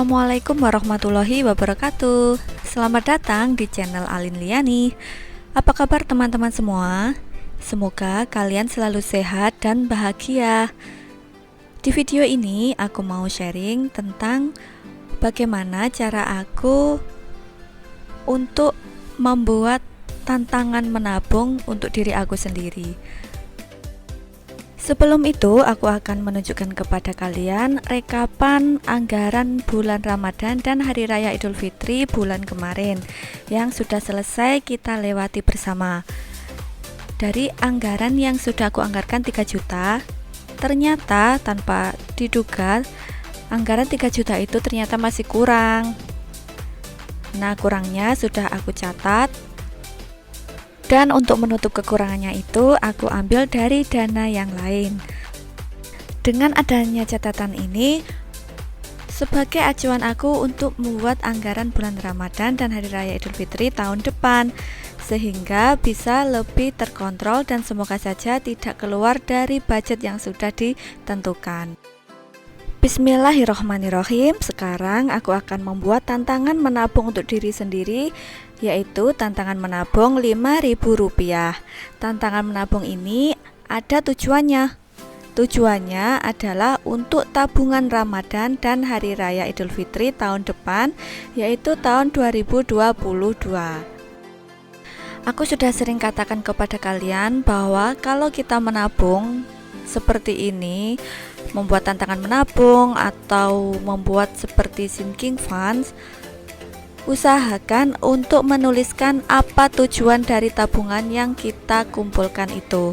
Assalamualaikum warahmatullahi wabarakatuh. Selamat datang di channel Alin Liani. Apa kabar teman-teman semua? Semoga kalian selalu sehat dan bahagia. Di video ini aku mau sharing tentang bagaimana cara aku untuk membuat tantangan menabung untuk diri aku sendiri. Sebelum itu, aku akan menunjukkan kepada kalian rekapan anggaran bulan Ramadan dan Hari Raya Idul Fitri bulan kemarin yang sudah selesai kita lewati bersama. Dari anggaran yang sudah aku anggarkan 3 juta, ternyata tanpa diduga anggaran 3 juta itu ternyata masih kurang. Nah, kurangnya sudah aku catat. Dan untuk menutup kekurangannya itu, aku ambil dari dana yang lain. Dengan adanya catatan ini, sebagai acuan aku untuk membuat anggaran bulan Ramadan dan Hari Raya Idul Fitri tahun depan, sehingga bisa lebih terkontrol dan semoga saja tidak keluar dari budget yang sudah ditentukan. Bismillahirrohmanirrohim. Sekarang aku akan membuat tantangan menabung untuk diri sendiri, yaitu tantangan menabung Rp5.000. Tantangan menabung ini ada tujuannya. Tujuannya adalah untuk tabungan Ramadan dan Hari Raya Idul Fitri tahun depan, yaitu tahun 2022. Aku sudah sering katakan kepada kalian bahwa kalau kita menabung seperti ini, membuat tantangan menabung atau membuat seperti sinking funds, usahakan untuk menuliskan apa tujuan dari tabungan yang kita kumpulkan itu.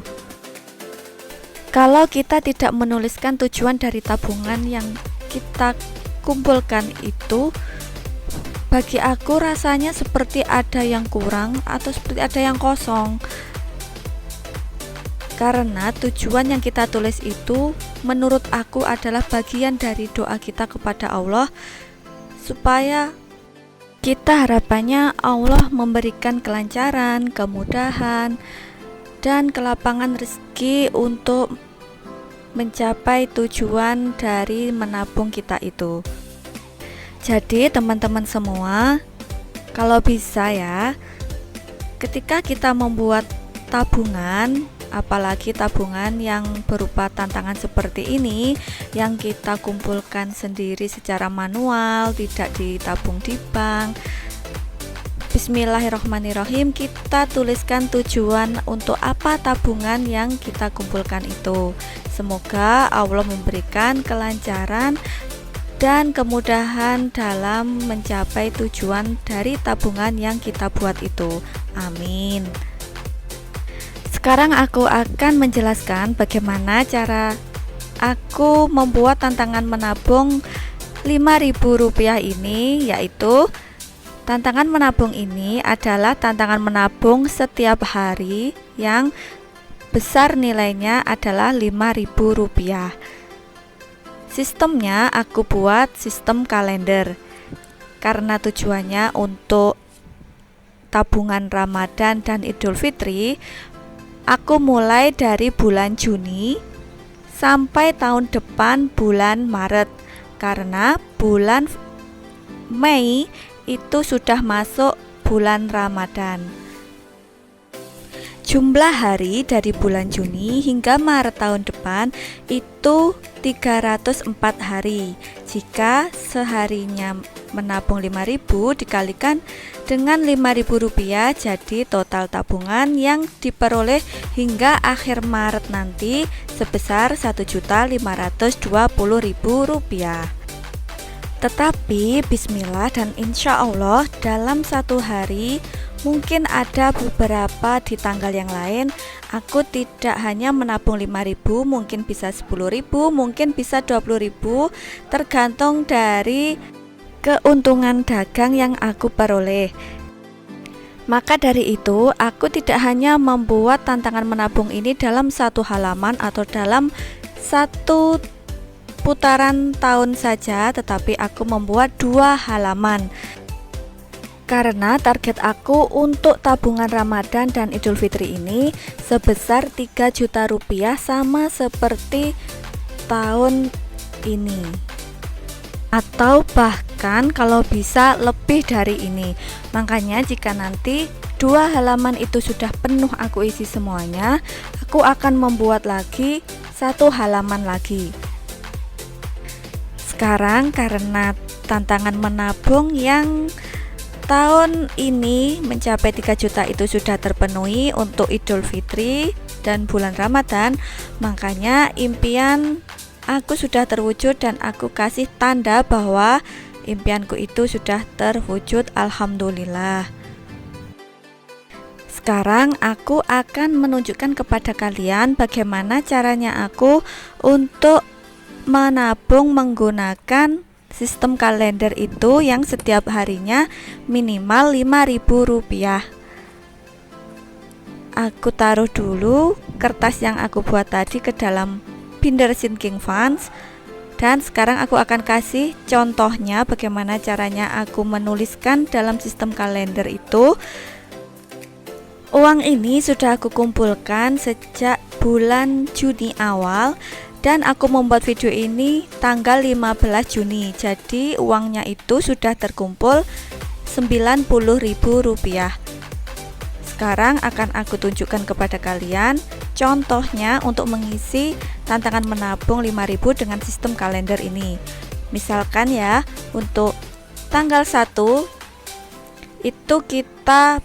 Kalau kita tidak menuliskan tujuan dari tabungan yang kita kumpulkan itu, bagi aku rasanya seperti ada yang kurang atau seperti ada yang kosong. Karena tujuan yang kita tulis itu menurut aku adalah bagian dari doa kita kepada Allah, supaya kita harapannya Allah memberikan kelancaran, kemudahan, dan kelapangan rezeki untuk mencapai tujuan dari menabung kita itu. Jadi teman-teman semua, kalau bisa ya, ketika kita membuat tabungan, apalagi tabungan yang berupa tantangan seperti ini, yang kita kumpulkan sendiri secara manual, tidak ditabung di bank, Bismillahirrohmanirrohim, kita tuliskan tujuan untuk apa tabungan yang kita kumpulkan itu. Semoga Allah memberikan kelancaran dan kemudahan dalam mencapai tujuan dari tabungan yang kita buat itu. Amin. Sekarang aku akan menjelaskan bagaimana cara aku membuat tantangan menabung Rp5.000 ini, yaitu tantangan menabung ini adalah tantangan menabung setiap hari yang besar nilainya adalah Rp5.000. Sistemnya aku buat sistem kalender karena tujuannya untuk tabungan Ramadan dan Idul Fitri. Aku mulai dari bulan Juni sampai tahun depan bulan Maret, karena bulan Mei itu sudah masuk bulan Ramadan. Jumlah hari dari bulan Juni hingga Maret tahun depan itu 304 hari. Jika seharinya menabung 5.000 dikalikan dengan Rp5.000, jadi total tabungan yang diperoleh hingga akhir Maret nanti sebesar Rp1.520.000. Tetapi bismillah dan insya Allah dalam satu hari, mungkin ada beberapa di tanggal yang lain, aku tidak hanya menabung 5.000, mungkin bisa 10.000, mungkin bisa 20.000, tergantung dari keuntungan dagang yang aku peroleh. Maka dari itu, aku tidak hanya membuat tantangan menabung ini dalam satu halaman atau dalam satu putaran tahun saja, tetapi aku membuat 2 halaman. Karena target aku untuk tabungan Ramadan dan Idul Fitri ini sebesar 3 juta rupiah, sama seperti tahun ini. Atau bahkan mengusahakan kalau bisa lebih dari ini. Makanya jika nanti 2 halaman itu sudah penuh aku isi semuanya, aku akan membuat lagi 1 halaman lagi. Sekarang karena tantangan menabung yang tahun ini mencapai 3 juta itu sudah terpenuhi untuk Idul Fitri dan bulan Ramadan, makanya impian aku sudah terwujud dan aku kasih tanda bahwa impianku itu sudah terwujud, alhamdulillah. Sekarang aku akan menunjukkan kepada kalian bagaimana caranya aku untuk menabung menggunakan sistem kalender itu yang setiap harinya minimal Rp5.000. Aku taruh dulu kertas yang aku buat tadi ke dalam binder sinking funds, dan sekarang aku akan kasih contohnya bagaimana caranya aku menuliskan dalam sistem kalender itu. Uang ini sudah aku kumpulkan sejak bulan Juni awal dan aku membuat video ini tanggal 15 Juni. Jadi uangnya itu sudah terkumpul Rp90.000. Sekarang akan aku tunjukkan kepada kalian contohnya untuk mengisi tantangan menabung 5.000 dengan sistem kalender ini. Misalkan ya, untuk tanggal 1 itu kita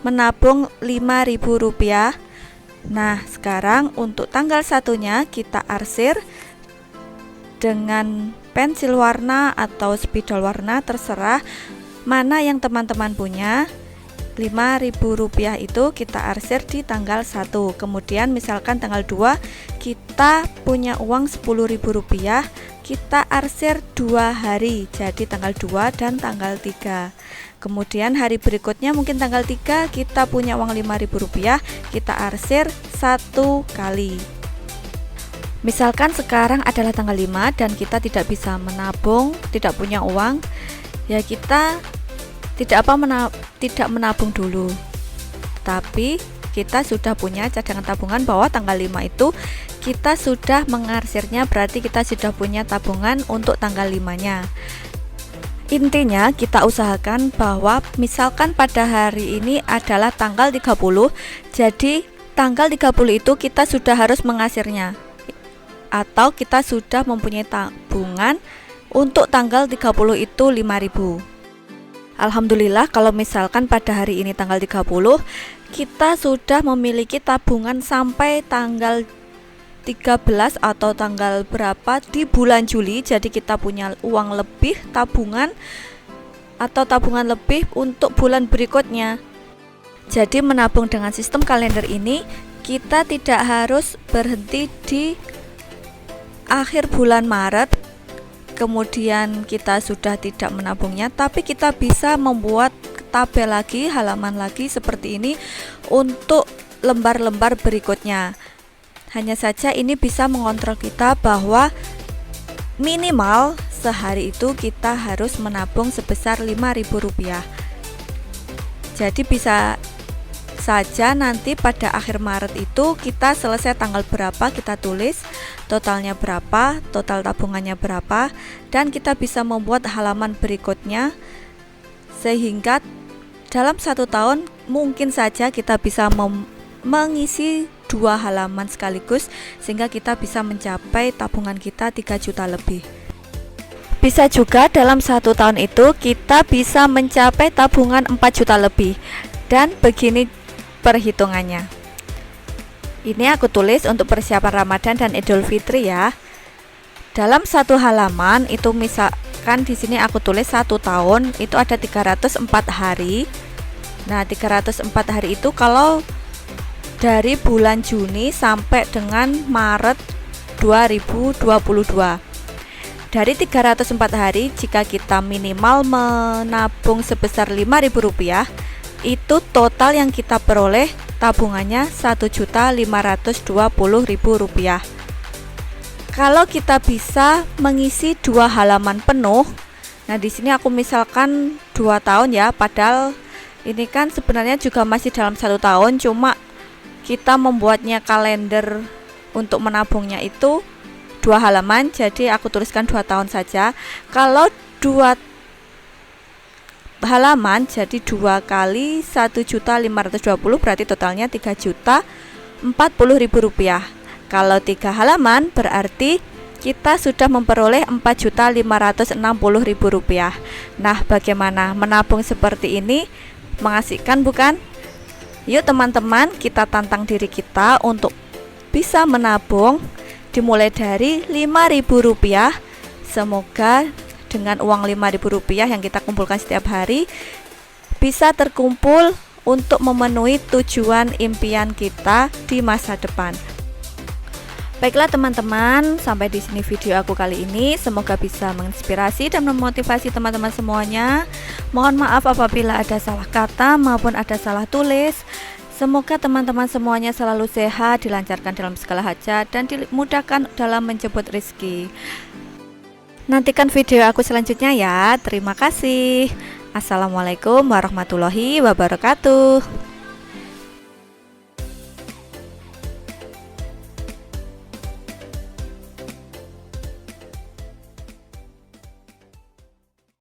menabung Rp5.000. Nah, sekarang untuk tanggal 1-nya kita arsir dengan pensil warna atau spidol warna, terserah mana yang teman-teman punya. Rp5.000 itu kita arsir di tanggal 1. Kemudian misalkan tanggal 2 kita punya uang Rp10.000, kita arsir 2 hari, jadi tanggal 2 dan tanggal 3. Kemudian hari berikutnya mungkin tanggal 3 kita punya uang Rp5.000, kita arsir 1 kali. Misalkan sekarang adalah tanggal 5 dan kita tidak bisa menabung, tidak punya uang, ya kita tidak menabung dulu, tapi kita sudah punya cadangan tabungan bahwa tanggal 5 itu kita sudah mengarsirnya, berarti kita sudah punya tabungan untuk tanggal 5-nya. Intinya kita usahakan bahwa misalkan pada hari ini adalah tanggal 30, jadi tanggal 30 itu kita sudah harus mengarsirnya, atau kita sudah mempunyai tabungan untuk tanggal 30 itu 5.000. Alhamdulillah kalau misalkan pada hari ini tanggal 30 kita sudah memiliki tabungan sampai tanggal 13 atau tanggal berapa di bulan Juli, jadi kita punya uang lebih tabungan atau tabungan lebih untuk bulan berikutnya. Jadi menabung dengan sistem kalender ini kita tidak harus berhenti di akhir bulan Maret kemudian kita sudah tidak menabungnya, tapi kita bisa membuat tabel lagi, halaman lagi seperti ini untuk lembar-lembar berikutnya. Hanya saja ini bisa mengontrol kita bahwa minimal sehari itu kita harus menabung sebesar Rp5.000. Jadi bisa saja nanti pada akhir Maret itu kita selesai tanggal berapa, kita tulis totalnya berapa, total tabungannya berapa, dan kita bisa membuat halaman berikutnya sehingga dalam 1 tahun mungkin saja kita bisa mengisi 2 halaman sekaligus sehingga kita bisa mencapai tabungan kita 3 juta lebih. Bisa juga dalam 1 tahun itu kita bisa mencapai tabungan 4 juta lebih. Dan begini perhitungannya. Ini aku tulis untuk persiapan Ramadan dan Idul Fitri ya. Dalam 1 halaman itu misalkan di sini aku tulis 1 tahun itu ada 304 hari. Nah, 304 hari itu kalau dari bulan Juni sampai dengan Maret 2022. Dari 304 hari jika kita minimal menabung sebesar Rp5.000, itu total yang kita peroleh tabungannya Rp1.520.000. Kalau kita bisa mengisi 2 halaman penuh, nah di sini aku misalkan 2 tahun ya, padahal ini kan sebenarnya juga masih dalam 1 tahun, cuma kita membuatnya kalender untuk menabungnya itu 2 halaman, jadi aku tuliskan 2 tahun saja. Kalau 2 halaman, jadi 2 kali 1.520.000 berarti totalnya 3.040.000 rupiah. Kalau 3 halaman berarti kita sudah memperoleh 4.560.000 rupiah. Nah, bagaimana menabung seperti ini? Mengasihkan bukan? Yuk teman-teman, kita tantang diri kita untuk bisa menabung dimulai dari 5.000 rupiah. Semoga dengan uang 5.000 rupiah yang kita kumpulkan setiap hari bisa terkumpul untuk memenuhi tujuan impian kita di masa depan. Baiklah teman-teman, sampai di sini video aku kali ini. Semoga bisa menginspirasi dan memotivasi teman-teman semuanya. Mohon maaf apabila ada salah kata maupun ada salah tulis. Semoga teman-teman semuanya selalu sehat, dilancarkan dalam segala hajat, dan dimudahkan dalam menjemput rezeki. Nantikan video aku selanjutnya ya. Terima kasih. Assalamualaikum warahmatullahi wabarakatuh.